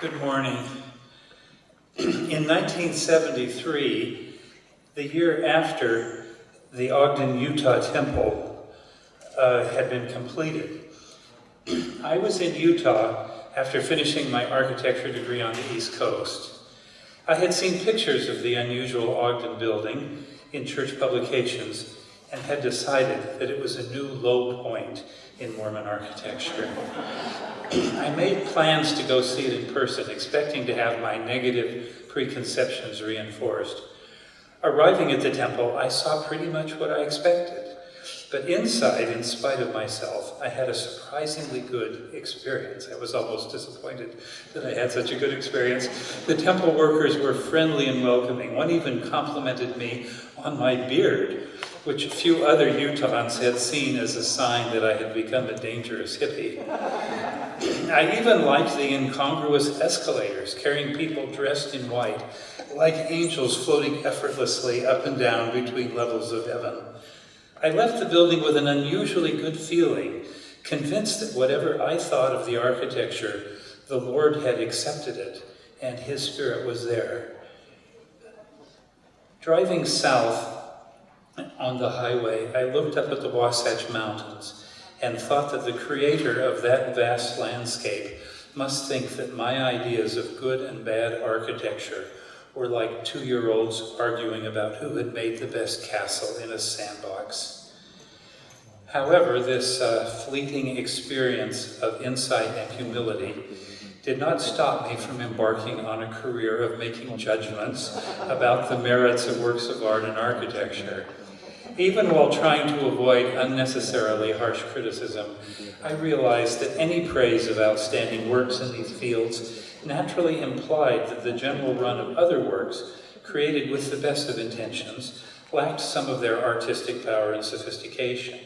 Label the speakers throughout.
Speaker 1: Good morning. In 1973, the year after the Ogden, Utah temple had been completed, I was in Utah after finishing my architecture degree on the East Coast. I had seen pictures of the unusual Ogden building in church publications and had decided that it was a new low point in Mormon architecture. I made plans to go see it in person, expecting to have my negative preconceptions reinforced. Arriving at the temple, I saw pretty much what I expected. But inside, in spite of myself, I had a surprisingly good experience. I was almost disappointed that I had such a good experience. The temple workers were friendly and welcoming. One even complimented me on my beard, which few other Utahns had seen as a sign that I had become a dangerous hippie. I even liked the incongruous escalators carrying people dressed in white, like angels floating effortlessly up and down between levels of heaven. I left the building with an unusually good feeling, convinced that whatever I thought of the architecture, the Lord had accepted it, and His Spirit was there. Driving south on the highway, I looked up at the Wasatch Mountains and thought that the creator of that vast landscape must think that my ideas of good and bad architecture were like 2-year-olds arguing about who had made the best castle in a sandbox. However, this fleeting experience of insight and humility did not stop me from embarking on a career of making judgments about the merits of works of art and architecture. Even while trying to avoid unnecessarily harsh criticism, I realized that any praise of outstanding works in these fields naturally implied that the general run of other works, created with the best of intentions, lacked some of their artistic power and sophistication.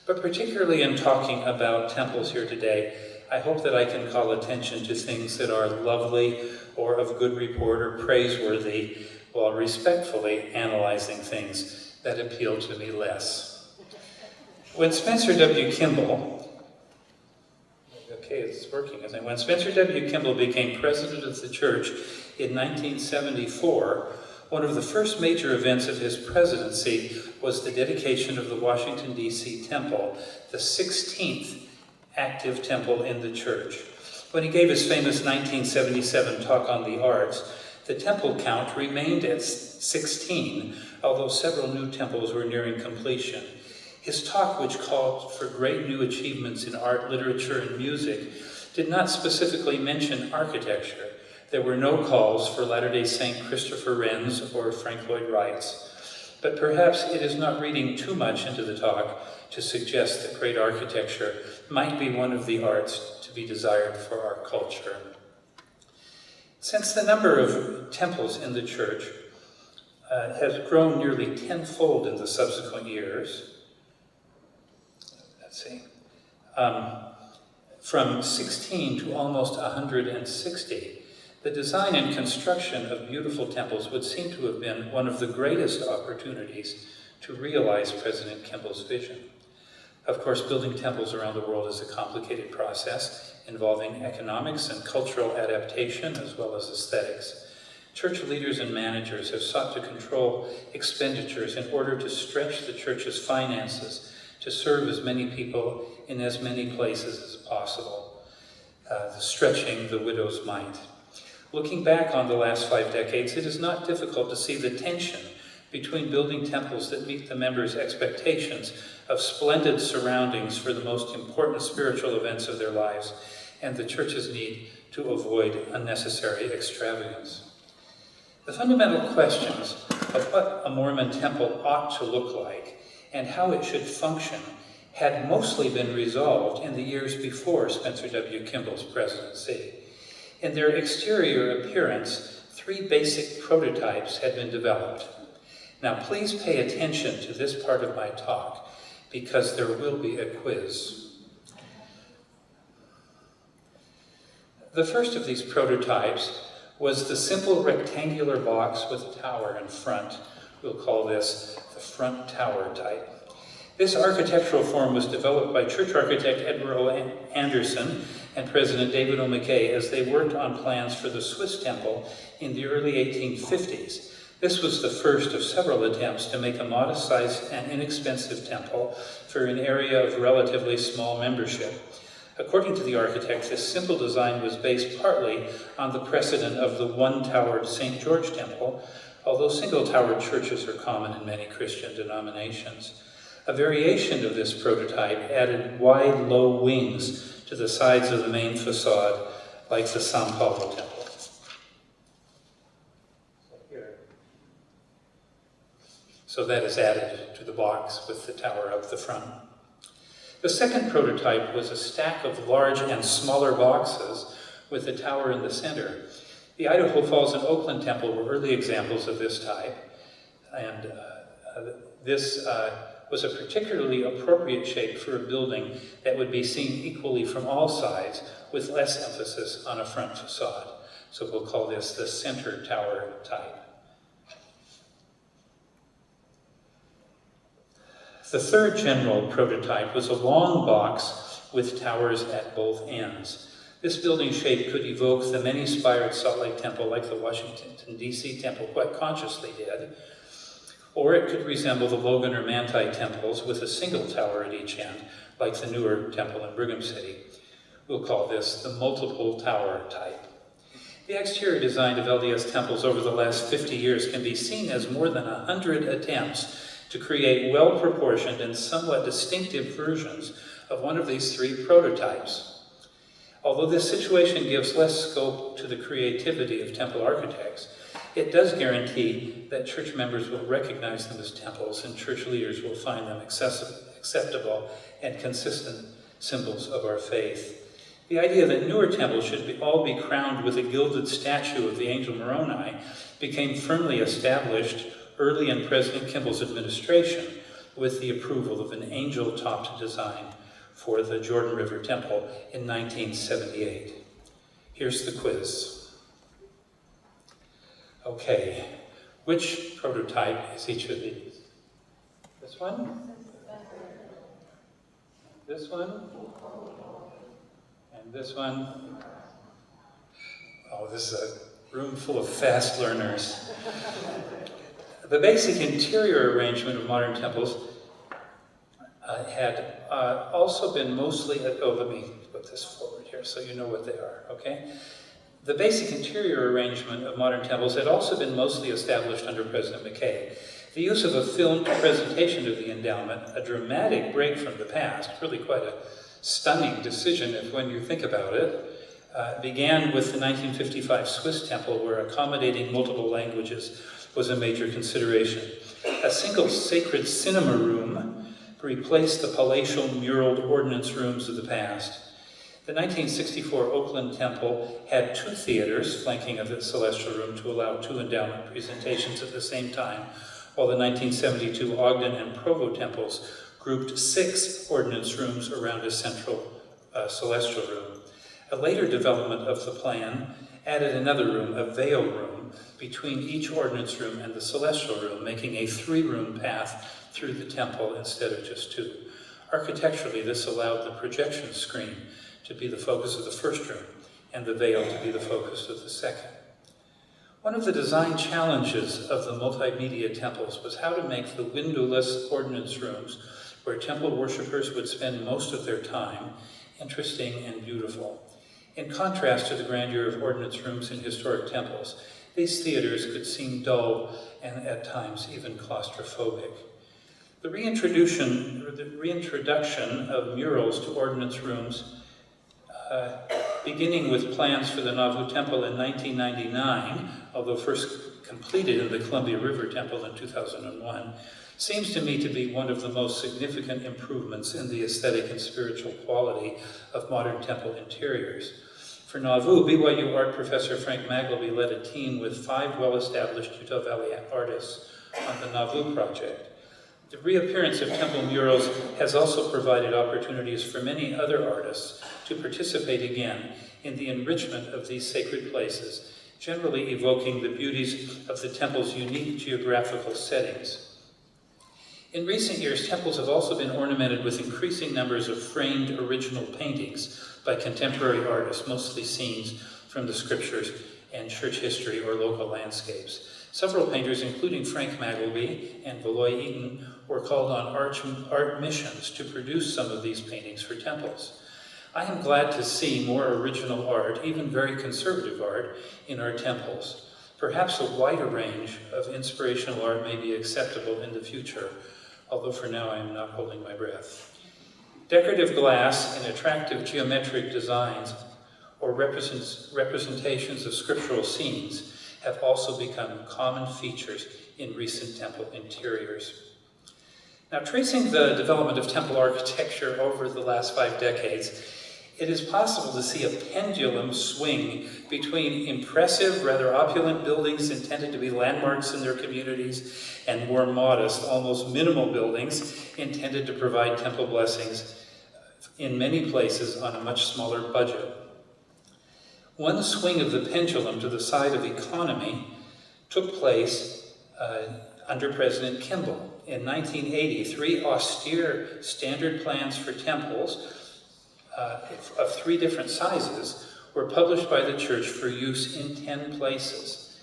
Speaker 1: But particularly in talking about temples here today, I hope that I can call attention to things that are lovely or of good report or praiseworthy, while respectfully analyzing things that appeal to me less. When Spencer W. Kimball, when Spencer W. Kimball became president of the church in 1974, one of the first major events of his presidency was the dedication of the Washington, D.C. temple, the 16th active temple in the church. When he gave his famous 1977 talk on the arts, the temple count remained at 16, although several new temples were nearing completion. His talk, which called for great new achievements in art, literature, and music, did not specifically mention architecture. There were no calls for Latter-day Saint Christopher Wren's or Frank Lloyd Wright's. But perhaps it is not reading too much into the talk to suggest that great architecture might be one of the arts to be desired for our culture. Since the number of temples in the church has grown nearly tenfold in the subsequent years, from 16 to almost 160, the design and construction of beautiful temples would seem to have been one of the greatest opportunities to realize President Kimball's vision. Of course, building temples around the world is a complicated process involving economics and cultural adaptation as well as aesthetics. Church leaders and managers have sought to control expenditures in order to stretch the church's finances to serve as many people in as many places as possible, stretching the widow's mite. Looking back on the last 5 decades, it is not difficult to see the tension between building temples that meet the members' expectations of splendid surroundings for the most important spiritual events of their lives and the church's need to avoid unnecessary extravagance. The fundamental questions of what a Mormon temple ought to look like and how it should function had mostly been resolved in the years before Spencer W. Kimball's presidency. In their exterior appearance, 3 basic prototypes had been developed. Now please pay attention to this part of my talk, because there will be a quiz. The first of these prototypes was the simple rectangular box with a tower in front. We'll call this the front tower type. This architectural form was developed by church architect Edward O. Anderson and President David O. McKay as they worked on plans for the Swiss temple in the early 1850s. This was the first of several attempts to make a modest-sized and inexpensive temple for an area of relatively small membership. According to the architect, this simple design was based partly on the precedent of the one-towered St. George Temple, although single-towered churches are common in many Christian denominations. A variation of this prototype added wide, low wings to the sides of the main facade, like the San Paulo Temple. So that is added to the box with the tower up the front. The second prototype was a stack of large and smaller boxes with the tower in the center. The Idaho Falls and Oakland Temple were early examples of this type, and this was a particularly appropriate shape for a building that would be seen equally from all sides, with less emphasis on a front facade. So we'll call this the center tower type. The third general prototype was a long box with towers at both ends. This building shape could evoke the many-spired Salt Lake Temple like the Washington, D.C. Temple quite consciously did, or it could resemble the Logan or Manti temples with a single tower at each end, like the newer temple in Brigham City. We'll call this the multiple tower type. The exterior design of LDS temples over the last 50 years can be seen as more than 100 attempts to create well-proportioned and somewhat distinctive versions of one of these three prototypes. Although this situation gives less scope to the creativity of temple architects, it does guarantee that church members will recognize them as temples and church leaders will find them acceptable and consistent symbols of our faith. The idea that newer temples should all be crowned with a gilded statue of the angel Moroni became firmly established early in President Kimball's administration with the approval of an angel-topped design for the Jordan River Temple in 1978. Here's the quiz. Okay, which prototype is each of these? This one? This one? And this one? Oh, this is a room full of fast learners. The basic interior arrangement of modern temples had also been mostly, let me put this forward here so you know what they are, okay? The basic interior arrangement of modern temples had also been mostly established under President McKay. The use of a filmed presentation of the endowment, a dramatic break from the past, really quite a stunning decision when you think about it, began with the 1955 Swiss temple, where accommodating multiple languages was a major consideration. A single sacred cinema room replaced the palatial muraled ordinance rooms of the past. The 1964 Oakland Temple had two theaters flanking of the celestial room to allow two endowment presentations at the same time, while the 1972 Ogden and Provo temples grouped 6 ordinance rooms around a central celestial room. A later development of the plan added another room, a veil room, between each ordinance room and the celestial room, making a 3-room path through the temple instead of just 2. Architecturally, this allowed the projection screen to be the focus of the first room and the veil to be the focus of the second. One of the design challenges of the multimedia temples was how to make the windowless ordinance rooms, where temple worshipers would spend most of their time, interesting and beautiful. In contrast to the grandeur of ordinance rooms in historic temples, these theaters could seem dull and at times even claustrophobic. The reintroduction of murals to ordinance rooms, beginning with plans for the Nauvoo Temple in 1999, although first completed in the Columbia River Temple in 2001, seems to me to be one of the most significant improvements in the aesthetic and spiritual quality of modern temple interiors. For Nauvoo, BYU art professor Frank Magleby led a team with 5 well-established Utah Valley artists on the Nauvoo project. The reappearance of temple murals has also provided opportunities for many other artists to participate again in the enrichment of these sacred places, generally evoking the beauties of the temple's unique geographical settings. In recent years, temples have also been ornamented with increasing numbers of framed original paintings by contemporary artists, mostly scenes from the scriptures and church history or local landscapes. Several painters, including Frank Magleby and Valois Eaton, were called on art missions to produce some of these paintings for temples. I am glad to see more original art, even very conservative art, in our temples. Perhaps a wider range of inspirational art may be acceptable in the future, although for now I am not holding my breath. Decorative glass and attractive geometric designs or representations of scriptural scenes have also become common features in recent temple interiors. Now, tracing the development of temple architecture over the last 5 decades, it is possible to see a pendulum swing between impressive, rather opulent buildings intended to be landmarks in their communities and more modest, almost minimal buildings intended to provide temple blessings in many places on a much smaller budget. One swing of the pendulum to the side of economy took place under President Kimball. In 1980, 3 austere standard plans for temples of 3 different sizes were published by the church for use in 10 places.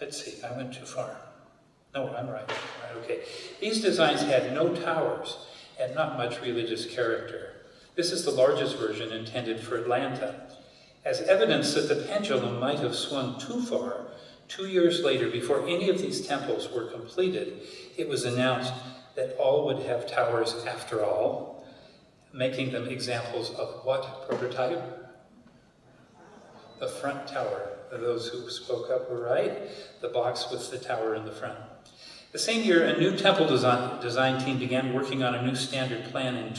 Speaker 1: Let's see, I went too far. No, I'm right. Okay. These designs had no towers and not much religious character. This is the largest version intended for Atlanta. As evidence that the pendulum might have swung too far, 2 years later, before any of these temples were completed, it was announced that all would have towers after all, making them examples of what prototype? The front tower. Those who spoke up were right. The box with the tower in the front. The same year, a new temple design team began working on a new standard plan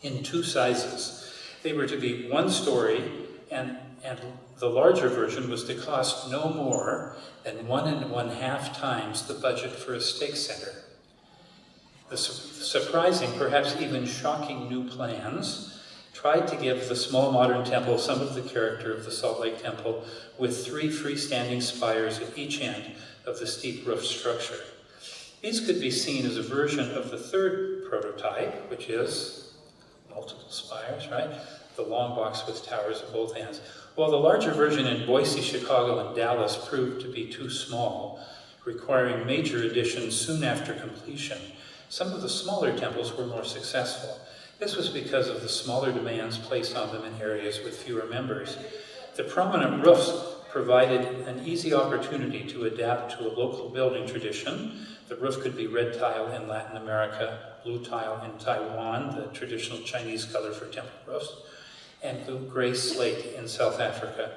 Speaker 1: in 2 sizes. They were to be 1 story, and the larger version was to cost no more than 1.5 times the budget for a stake center. The surprising, perhaps even shocking new plans tried to give the small modern temple some of the character of the Salt Lake Temple, with 3 freestanding spires at each end of the steep roof structure. These could be seen as a version of the 3rd prototype, which is multiple spires, right? The long box with towers at both ends. While the larger version in Boise, Chicago, and Dallas proved to be too small, requiring major additions soon after completion, some of the smaller temples were more successful. This was because of the smaller demands placed on them in areas with fewer members. The prominent roofs provided an easy opportunity to adapt to a local building tradition. The roof could be red tile in Latin America, blue tile in Taiwan, the traditional Chinese color for temple roofs, and gray slate in South Africa.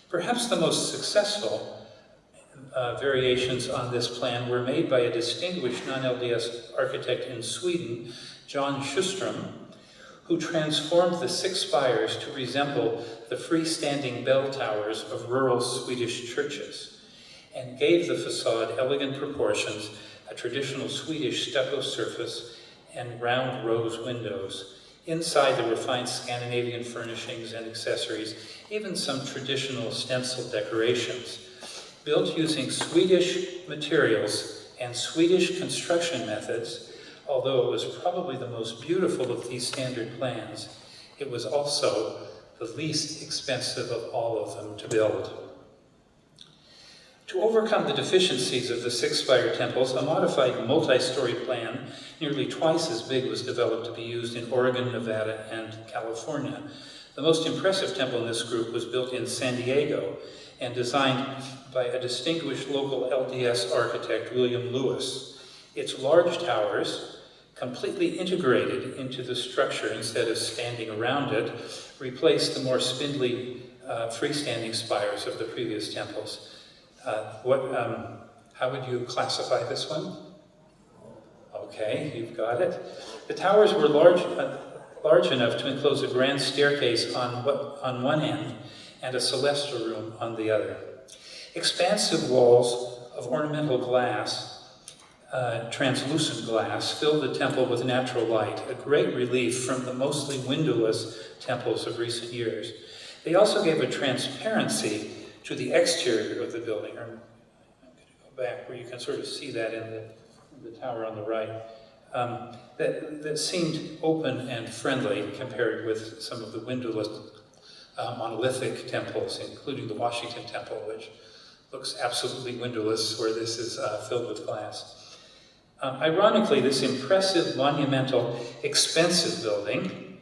Speaker 1: Perhaps the most successful variations on this plan were made by a distinguished non-LDS architect in Sweden, John Sjöström, who transformed the 6 spires to resemble the freestanding bell towers of rural Swedish churches, and gave the facade elegant proportions, a traditional Swedish stucco surface, and round rose windows. Inside there were fine Scandinavian furnishings and accessories, even some traditional stencil decorations. Built using Swedish materials and Swedish construction methods, although it was probably the most beautiful of these standard plans, it was also the least expensive of all of them to build. To overcome the deficiencies of the 6-spire temples, a modified multi-story plan, nearly twice as big, was developed to be used in Oregon, Nevada, and California. The most impressive temple in this group was built in San Diego and designed by a distinguished local LDS architect, William Lewis. Its large towers, completely integrated into the structure instead of standing around it, replaced the more spindly freestanding spires of the previous temples. How would you classify this one? Okay, you've got it. The towers were large enough to enclose a grand staircase on one end and a celestial room on the other. Expansive walls of ornamental glass, translucent glass, filled the temple with natural light, a great relief from the mostly windowless temples of recent years. They also gave a transparency to the exterior of the building. I'm going to go back where you can sort of see that in the tower on the right. that seemed open and friendly compared with some of the windowless monolithic temples, including the Washington Temple, which looks absolutely windowless, where this is filled with glass. Ironically, this impressive, monumental, expensive building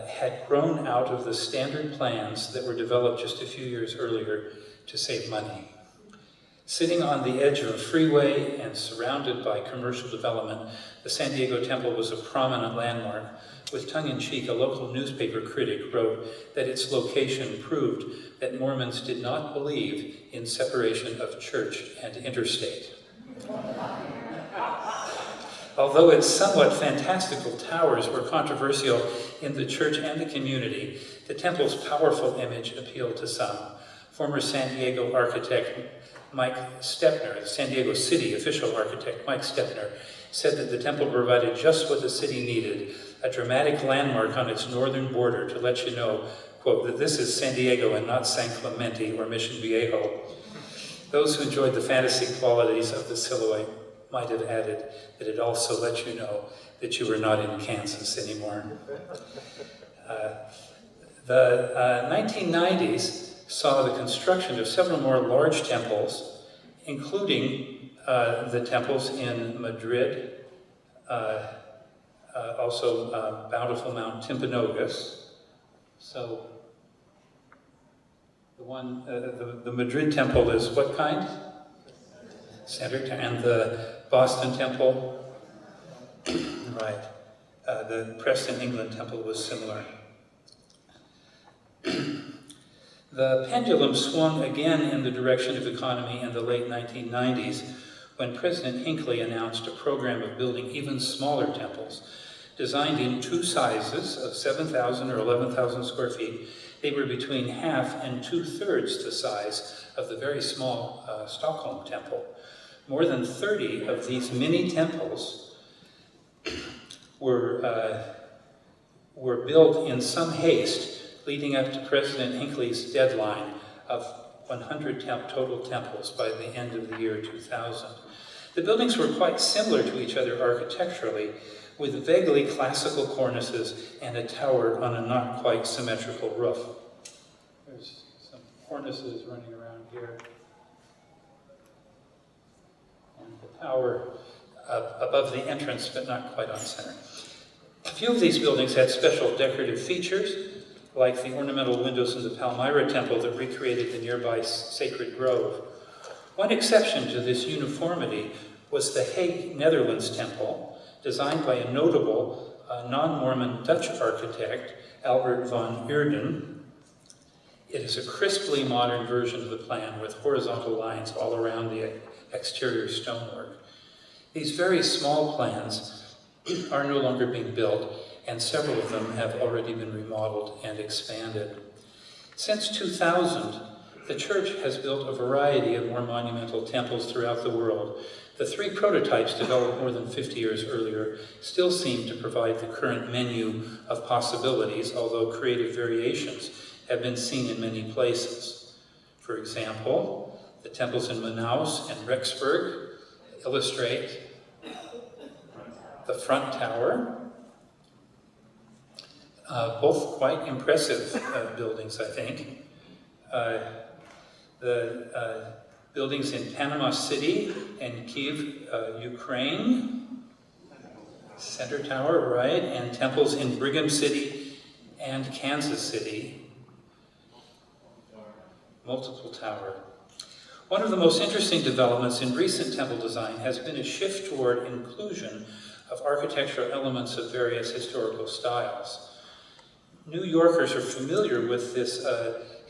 Speaker 1: had grown out of the standard plans that were developed just a few years earlier to save money. Sitting on the edge of a freeway and surrounded by commercial development, the San Diego Temple was a prominent landmark. With tongue-in-cheek, a local newspaper critic wrote that its location proved that Mormons did not believe in separation of church and interstate. Although its somewhat fantastical towers were controversial in the church and the community, the temple's powerful image appealed to some. Former San Diego architect Mike Stepner, the San Diego City official architect Mike Stepner, said that the temple provided just what the city needed, a dramatic landmark on its northern border to let you know, quote, that this is San Diego and not San Clemente or Mission Viejo. Those who enjoyed the fantasy qualities of the silhouette might have added that it also let you know that you were not in Kansas anymore. The 1990s saw the construction of several more large temples, including the temples in Madrid, also Bountiful Mount Timpanogos. So the one, the Madrid temple is what kind? Center, and the Boston temple, right. The Preston, England temple was similar. The pendulum swung again in the direction of economy in the late 1990s when President Hinckley announced a program of building even smaller temples. Designed in two sizes of 7,000 or 11,000 square feet, they were between half and 2/3 the size of the very small Stockholm temple. More than 30 of these mini temples were built in some haste, leading up to President Hinckley's deadline of 100 total temples by the end of the year 2000. The buildings were quite similar to each other architecturally, with vaguely classical cornices and a tower on a not quite symmetrical roof. There's some cornices running around here. And the tower above the entrance, but not quite on center. A few of these buildings had special decorative features, like the ornamental windows in the Palmyra Temple that recreated the nearby Sacred Grove. One exception to this uniformity was the Hague, Netherlands Temple, designed by a notable non-Mormon Dutch architect, Albert van Eerden. It is a crisply modern version of the plan with horizontal lines all around the exterior stonework. These very small plans are no longer being built, and several of them have already been remodeled and expanded. Since 2000, the church has built a variety of more monumental temples throughout the world. The three prototypes developed more than 50 years earlier still seem to provide the current menu of possibilities, although creative variations have been seen in many places. For example, the temples in Manaus and Rexburg illustrate the front tower. Both quite impressive buildings, I think. The buildings in Panama City and Kiev, Ukraine, Center Tower, right, and temples in Brigham City and Kansas City, multiple tower. One of the most interesting developments in recent temple design has been a shift toward inclusion of architectural elements of various historical styles. New Yorkers are familiar with this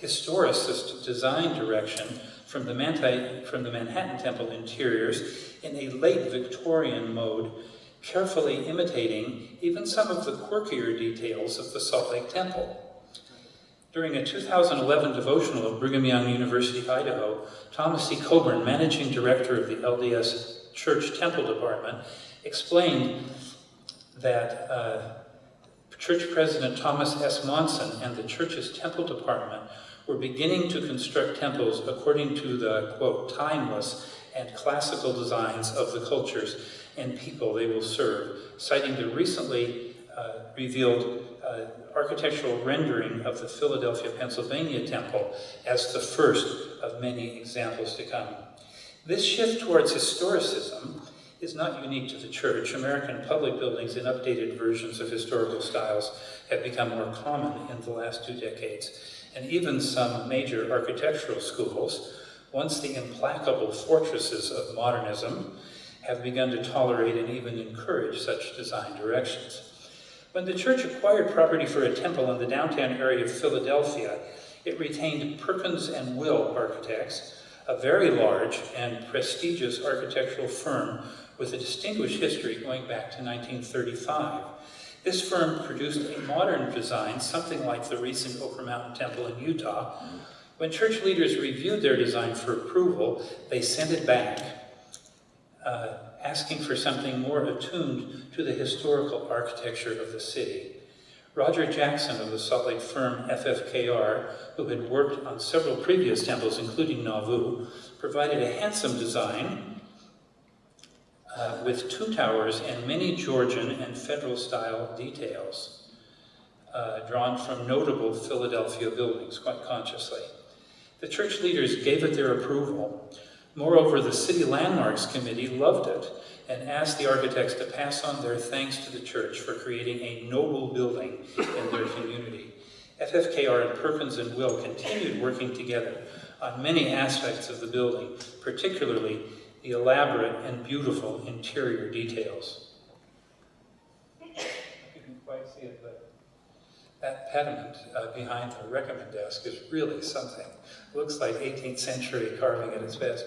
Speaker 1: historicist design direction from the Manhattan Temple interiors in a late Victorian mode, carefully imitating even some of the quirkier details of the Salt Lake Temple. During a 2011 devotional of Brigham Young University, Idaho, Thomas C. Coburn, managing director of the LDS Church Temple Department, explained that Church President Thomas S. Monson and the church's temple department were beginning to construct temples according to the, quote, timeless and classical designs of the cultures, and people they will serve, citing the recently revealed architectural rendering of the Philadelphia, Pennsylvania temple as the first of many examples to come. This shift towards historicism is not unique to the church. American public buildings in updated versions of historical styles have become more common in the last 2 decades, and even some major architectural schools, once the implacable fortresses of modernism, have begun to tolerate and even encourage such design directions. When the church acquired property for a temple in the downtown area of Philadelphia, it retained Perkins and Will Architects, a very large and prestigious architectural firm with a distinguished history going back to 1935. This firm produced a modern design, something like the recent Oak Mountain Temple in Utah. When church leaders reviewed their design for approval, they sent it back, asking for something more attuned to the historical architecture of the city. Roger Jackson of the Salt Lake firm FFKR, who had worked on several previous temples, including Nauvoo, provided a handsome design with 2 towers and many Georgian and federal-style details, drawn from notable Philadelphia buildings, quite consciously. The church leaders gave it their approval. Moreover, the City Landmarks Committee loved it and asked the architects to pass on their thanks to the church for creating a noble building in their community. FFKR and Perkins and Will continued working together on many aspects of the building, particularly the elaborate and beautiful interior details. You can quite see it, but that pediment behind the recommend desk is really something. Looks like 18th century carving at its best.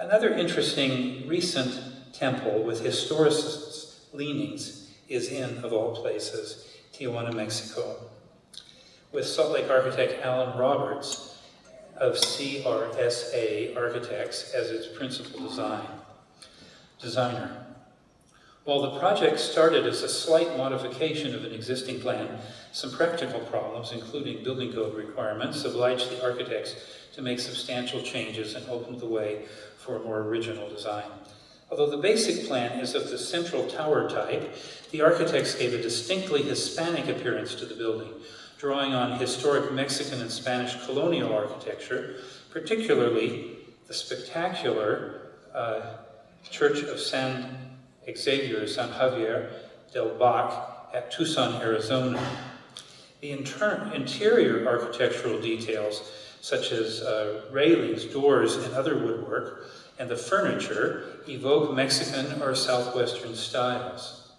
Speaker 1: Another interesting recent temple with historicist leanings is in, of all places, Tijuana, Mexico, with Salt Lake architect Alan Roberts of CRSA Architects as its principal designer. While the project started as a slight modification of an existing plan, some practical problems, including building code requirements, obliged the architects to make substantial changes and opened the way for a more original design. Although the basic plan is of the central tower type, the architects gave a distinctly Hispanic appearance to the building, drawing on historic Mexican and Spanish colonial architecture, particularly the spectacular Church of San Javier del Bac at Tucson, Arizona. The interior architectural details, such as railings, doors, and other woodwork, and the furniture evoke Mexican or Southwestern styles.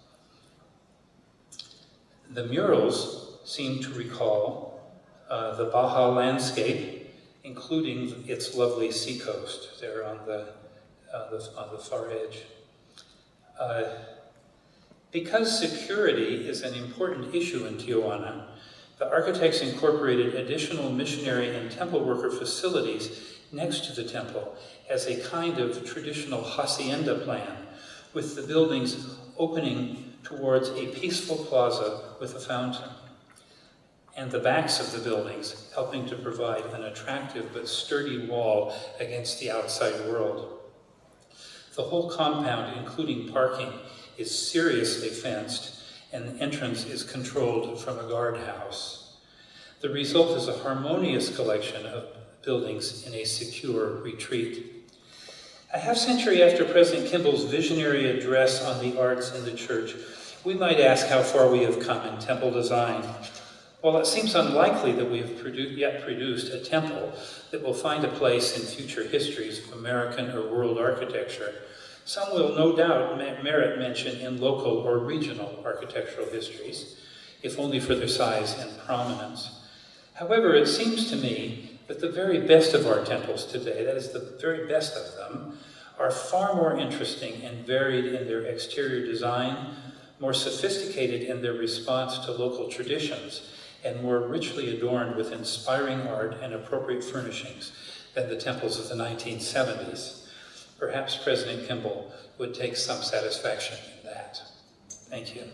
Speaker 1: The murals seem to recall the Baja landscape, including its lovely seacoast there on the far edge. Because security is an important issue in Tijuana, the architects incorporated additional missionary and temple worker facilities next to the temple as a kind of traditional hacienda plan, with the buildings opening towards a peaceful plaza with a fountain, and the backs of the buildings helping to provide an attractive but sturdy wall against the outside world. The whole compound, including parking, is seriously fenced, and the entrance is controlled from a guardhouse. The result is a harmonious collection of buildings in a secure retreat. A half-century after President Kimball's visionary address on the arts in the church, we might ask how far we have come in temple design. While it seems unlikely that we have yet produced a temple that will find a place in future histories of American or world architecture, some will no doubt merit mention in local or regional architectural histories, if only for their size and prominence. However, it seems to me that the very best of our temples today, that is, the very best of them, are far more interesting and varied in their exterior design, more sophisticated in their response to local traditions, and more richly adorned with inspiring art and appropriate furnishings than the temples of the 1970s. Perhaps President Kimball would take some satisfaction in that. Thank you.